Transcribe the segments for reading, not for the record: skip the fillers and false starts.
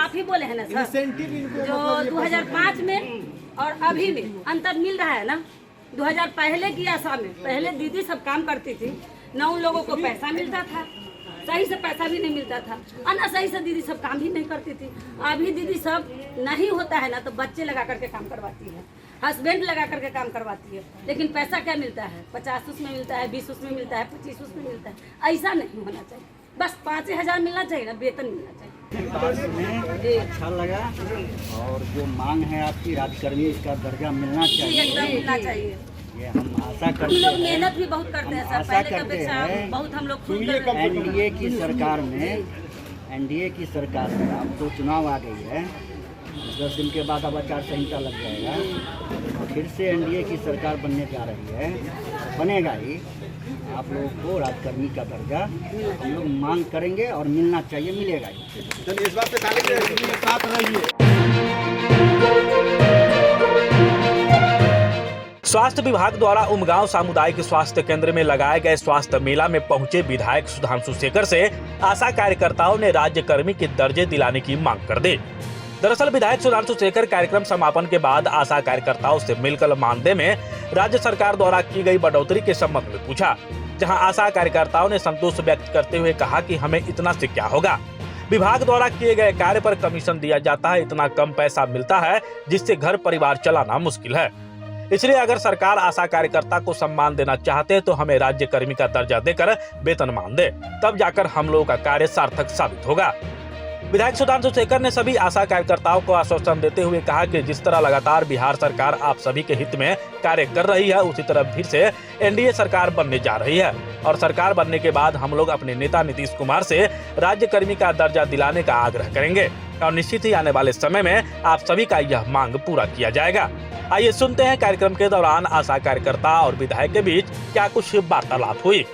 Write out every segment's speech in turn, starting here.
आप ही बोले हैं ना सर, जो 2005 में और अभी में अंतर मिल रहा है ना। 2000 पहले की आशा में पहले दीदी सब काम करती थी ना, उन लोगों को पैसा मिलता था, सही से पैसा भी नहीं मिलता था, और ना सही से दीदी सब काम भी नहीं करती थी। अभी दीदी सब नहीं होता है ना तो बच्चे लगा करके काम करवाती है, हस्बैंड लगा करके काम करवाती है, लेकिन पैसा क्या मिलता है? 50 उसमें मिलता है, 20 उसमें मिलता है, 25 उसमें मिलता है। ऐसा नहीं होना चाहिए, बस 5,000 मिलना चाहिए ना, वेतन मिलना चाहिए। में अच्छा लगा, और जो मांग है आपकी राज्यकर्मी इसका दर्जा मिलना चाहिए, एकदम मिलना चाहिए। ये हम आशा हम करते लोग हैं। मेहनत भी बहुत करते हैं सर, पहले की अपेक्षा बहुत हम लोग खुद कर रहे हैं। एनडीए की सरकार में अब तो चुनाव आ गई है, 10 दिन के बाद अब आचार संहिता लग जाएगा, फिर से एनडीए की सरकार बनने जा रही है, बनेगा ही। आप लोगों को राज्यकर्मी का दर्जा हम लोग मांग करेंगे और मिलना चाहिए, मिलेगा ही। चलिए इस बात पे ताली के साथ रहिए। स्वास्थ्य विभाग द्वारा उमगांव सामुदायिक स्वास्थ्य केंद्र में लगाए गए स्वास्थ्य मेला में पहुंचे विधायक सुधांशु शेखर से आशा कार्यकर्ताओं ने राज्यकर्मी के दर्जे दिलाने की मांग कर दी। दरअसल विधायक सुधांशु शेखर कार्यक्रम समापन के बाद आशा कार्यकर्ताओं से मिलकर मानदेय में राज्य सरकार द्वारा की गई बढ़ोतरी के संबंध में पूछा, जहां आशा कार्यकर्ताओं ने संतोष व्यक्त करते हुए कहा कि हमें इतना से क्या होगा, विभाग द्वारा किए गए कार्य पर कमीशन दिया जाता है, इतना कम पैसा मिलता है जिससे घर परिवार चलाना मुश्किल है। इसलिए अगर सरकार आशा कार्यकर्ता को सम्मान देना चाहते हैं तो हमें राज्य कर्मी का दर्जा देकर वेतनमान दे, तब जाकर हम लोगों का कार्य सार्थक साबित होगा। विधायक सुधांशु शेखर ने सभी आशा कार्यकर्ताओं को आश्वासन देते हुए कहा कि जिस तरह लगातार बिहार सरकार आप सभी के हित में कार्य कर रही है, उसी तरह फिर से एनडीए सरकार बनने जा रही है, और सरकार बनने के बाद हम लोग अपने नेता नीतीश कुमार से राज्य कर्मी का दर्जा दिलाने का आग्रह करेंगे, और निश्चित ही आने वाले समय में आप सभी का यह मांग पूरा किया जाएगा। आइए सुनते हैं कार्यक्रम के दौरान आशा कार्यकर्ता और विधायक के बीच क्या कुछ वार्तालाप हुई।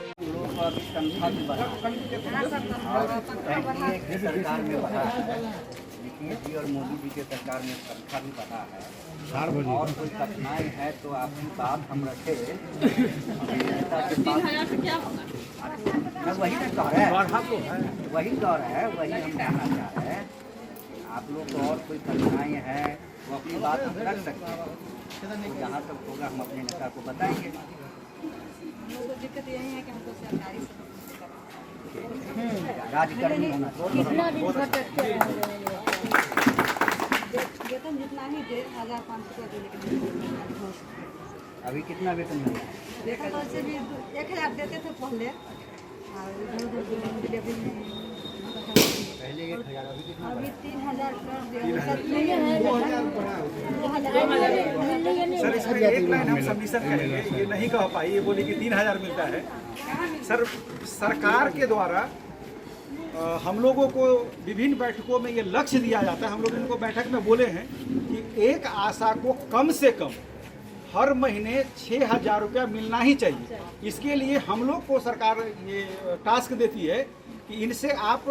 सरकार में बढ़ा है, नीतीश जी और मोदी जी के सरकार में तनख्वाह भी बढ़ा है, और कोई कठिनाई है तो आपकी बात हम रखे। वही दौर है, वही दौर है, वही हम कहना चाह रहे हैं। आप लोग को और कोई कठिनाई है वो अपनी बात हम रख सकते हैं, तो जहाँ तक होगा हम अपने नेता को बताएंगे। दिक्कत यही है कि हमको सरकारी राज्यकर्मी होना वेतन जितना ही दे 1,500 दे, अभी कितना वेतन मिल रहा है? वेतन तो से भी 1,000 देते थे पहले, पहले 1,000, अभी कितना? अभी 3,000 कर दिया। सर इसमें एक लाइन हम सबमिशन करेंगे, ये नहीं कह पाई, ये बोली कि 3,000 मिलता है। सर सरकार के द्वारा हम लोगों को विभिन्न बैठकों में ये लक्ष्य दिया जाता है, हम लोग इनको बैठक में बोले हैं कि एक आशा को कम से कम हर महीने 6,000 रुपया मिलना ही चाहिए। इसके लिए हम लोग को सरकार ये टास्क देती है कि इनसे आप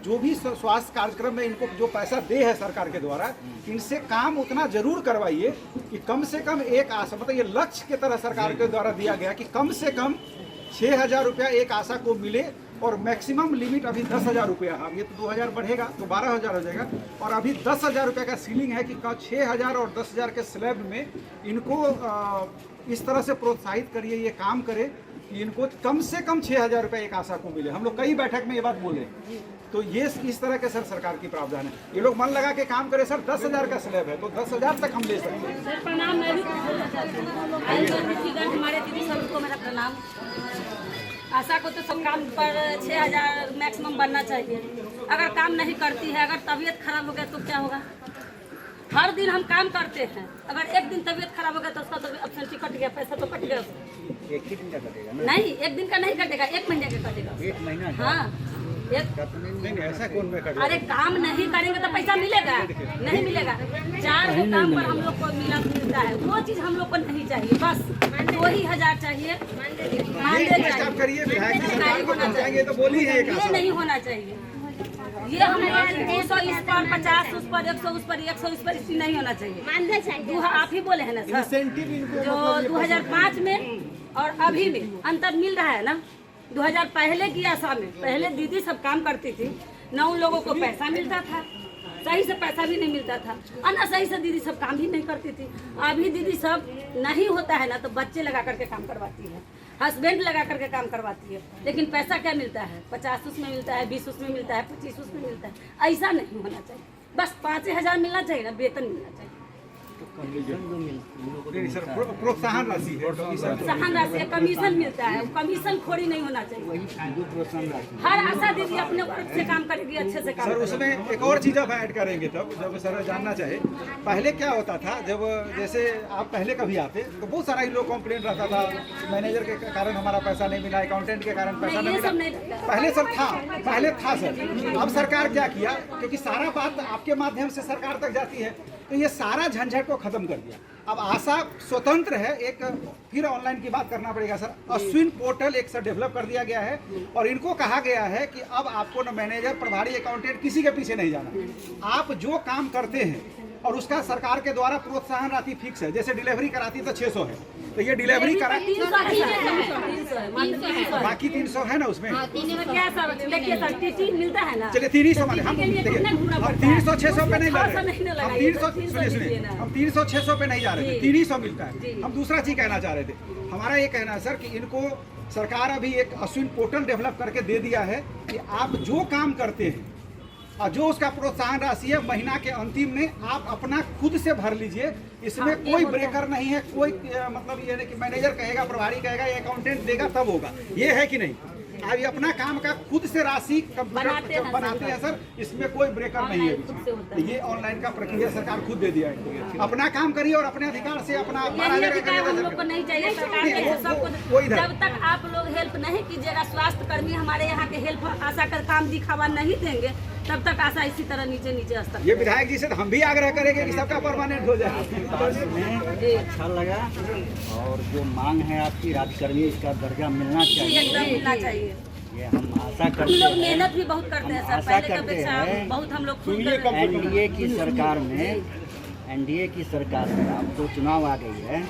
जो भी स्वास्थ्य कार्यक्रम में इनको जो पैसा दे है सरकार के द्वारा, इनसे काम उतना जरूर करवाइए कि कम से कम एक आशा, मतलब ये लक्ष्य की तरह सरकार के द्वारा दिया गया कि कम से कम 6,000 रुपया एक आशा को मिले, और मैक्सिमम लिमिट अभी 10,000 रुपया है। अब ये तो 2,000 बढ़ेगा तो 12,000 हो जाएगा, और अभी 10,000 रुपये का सीलिंग है कि 6,000 और 10,000 के स्लैब में इनको इस तरह से प्रोत्साहित करिए, ये काम करे कि इनको कम से कम 6,000 रुपये एक आशा को मिले। हम लोग कई बैठक में ये बात बोले, तो ये इस तरह के सर सरकार की प्रावधान है। ये लोग मन लगा के काम करे। सर 10,000 का स्लैब है तो 10,000 तक हम ले सकते हैं। सर प्रणाम, मैं भी हमारे दीदी सबको मेरा प्रणाम। आशा को तो सब काम पर 6,000 मैक्सिमम बनना चाहिए। अगर काम नहीं करती है, अगर तबीयत खराब हो गया तो क्या होगा? हर दिन हम काम करते हैं, अगर एक दिन तबीयत खराब हो गया तो उसका तो एब्सेंटी कट गया, पैसा तो कट गया। एक ही दिन का कटेगा ना? नहीं, एक दिन का नहीं कटेगा, 1 महीने का कटेगा। 1 महीना? हाँ, नहीं ऐसा कौन में कटेगा? अरे काम नहीं करेंगे तो पैसा मिलेगा? नहीं मिलेगा। 4 गो काम पर हम लोग को मिलता है, वो चीज हम लोग को नहीं चाहिए। बस 2,000 चाहिए, मानदेय चाहिए, करिए विधायक सरकार को समझाएंगे तो बोली है ये नहीं होना चाहिए। ये हम 200 इस पर, 50 उस पर, 100 उस पर, 100 इस पर, इसी नहीं होना चाहिए। मानदेय चाहिए। आप ही बोले हैं ना सर, जो 2005 में और अभी में अंतर मिल रहा है ना। 2000 पहले की आशा में पहले दीदी सब काम करती थी ना, उन लोगों को पैसा मिलता था, सही से पैसा भी नहीं मिलता था और ना सही से दीदी सब काम भी नहीं करती थी। अभी दीदी सब नहीं होता है ना तो बच्चे लगा करके काम करवाती है, हस्बैंड लगा करके काम करवाती है, लेकिन पैसा क्या मिलता है? 50 उसमें मिलता है, 20 उसमें मिलता है, 25 उसमें मिलता है। ऐसा नहीं होना चाहिए, बस 5,000 मिलना चाहिए ना, वेतन मिलना चाहिए। नहीं सर, प्रोत्साहन राशि है, प्रोत्साहन राशि है, कमीशन मिलता है, कमीशन खोरी नहीं होना चाहिए। वही जो प्रोत्साहन राशि हर आशा दीदी अपने वर्क से काम करेगी, अच्छे से काम सर। करेगी। उसमें एक और चीज़ आप ऐड करेंगे तब जब सर जानना चाहे, पहले क्या होता था, जब जैसे आप पहले कभी आते तो बहुत सारा ही लोग कंप्लेंट रहता था, मैनेजर के कारण हमारा पैसा नहीं मिला, अकाउंटेंट के कारण पैसा नहीं, नहीं ये सब मिला। नहीं। पहले सर था, पहले था सर। अब सरकार क्या किया, क्योंकि सारा बात आपके माध्यम से सरकार तक जाती है, तो ये सारा झंझट को खत्म कर दिया। अब आशा स्वतंत्र है। एक फिर ऑनलाइन की बात करना पड़ेगा सर, अश्विन पोर्टल एक सर डेवलप कर दिया गया है और इनको कहा गया है कि अब आपको न मैनेजर, प्रभारी, अकाउंटेंट किसी के पीछे नहीं जाना। आप जो काम करते हैं और उसका सरकार के द्वारा प्रोत्साहन राशि फिक्स है। जैसे डिलीवरी कराती तो 600 है, तो ये डिलीवरी करा, 300 है, बाकी 300 है ना उसमें। क्या सर, देखिए सर, टीटी मिलता है ना। चलिए 300 माने हम, के लिए देखिए कितना घूमना हम पड़ता है? 300-600 पे नहीं लग नहीं रहे, लगाइए, हम 300 300 सुनिए दीजिए ना। हम 300-600 पे नहीं जा रहे थे, जी। 300 मिलता है। जी। हम दूसरा चीज कहना चाह रहे थे। हमारा ये कहना है सर कि इनको सरकार अभी एक अश्विन पोर्टल डेवलप करके दे दिया है कि आप जो काम करते हैं और जो उसका प्रोत्साहन राशि है, महीना के अंतिम में आप अपना खुद से भर लीजिए। इसमें हाँ, ये कोई होता है। ब्रेकर नहीं है, कोई मतलब ये नहीं कि मैनेजर कहेगा, प्रभारी कहेगा, या अकाउंटेंट देगा तब होगा, ये है कि नहीं। आप ये अपना काम का खुद से राशि बनाते हैं सर, इसमें कोई ब्रेकर नहीं है। ऑनलाइन खुद से होता है। ये ऑनलाइन का प्रक्रिया सरकार खुद दे दिया है। अपना काम करिए और अपने अधिकार से अपना यही अधिकार हम लोग को नहीं चाहिए सरकार के वो सबको। इधर। जब तक आप लोग हेल्प नहीं कीजिएगा, स्वास्थ्य कर्मी हमारे यहाँ के हेल्प आशा का काम दिखावा नहीं देंगे, तब तक आशा इसी तरह नीचे नीचे स्तर। ये विधायक जी से तो हम भी आग्रह करेंगे कि सबका परमानेंट हो जाए। में अच्छा लगा। और जो मांग है आपकी, राज्यकर्मी इसका दर्जा मिलना चाहिए, एकदम मिलना चाहिए। ये हम आशा हम करते लोग हैं। मेहनत भी बहुत करते हैं हम सर, आशा पहले का करते अपेक्षा हैं। बहुत हम लोग खुद कर रहे हैं। एनडीए की सरकार में, एनडीए की सरकार में अब तो चुनाव आ गई है,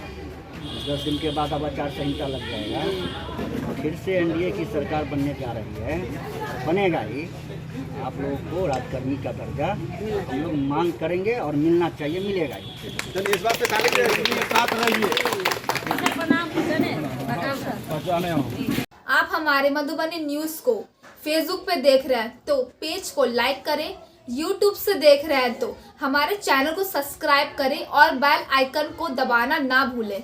10 दिन के बाद अब आचार संहिता लग जाएगा, फिर से एनडीए की सरकार बनने जा रही है, बनेगा ही। आप लोगों को राजकर्मी का दर्जा हम लोग मांग करेंगे और मिलना चाहिए, मिलेगा ही। चलिए इस बात पे तारीफ साथ रहिए। सर, प्रणाम सर। आप हमारे मधुबनी न्यूज को फेसबुक पे देख रहे हैं तो पेज को लाइक करें, यूट्यूब से देख रहे हैं तो हमारे चैनल को सब्सक्राइब करें और बेल आइकन को दबाना ना भूलें।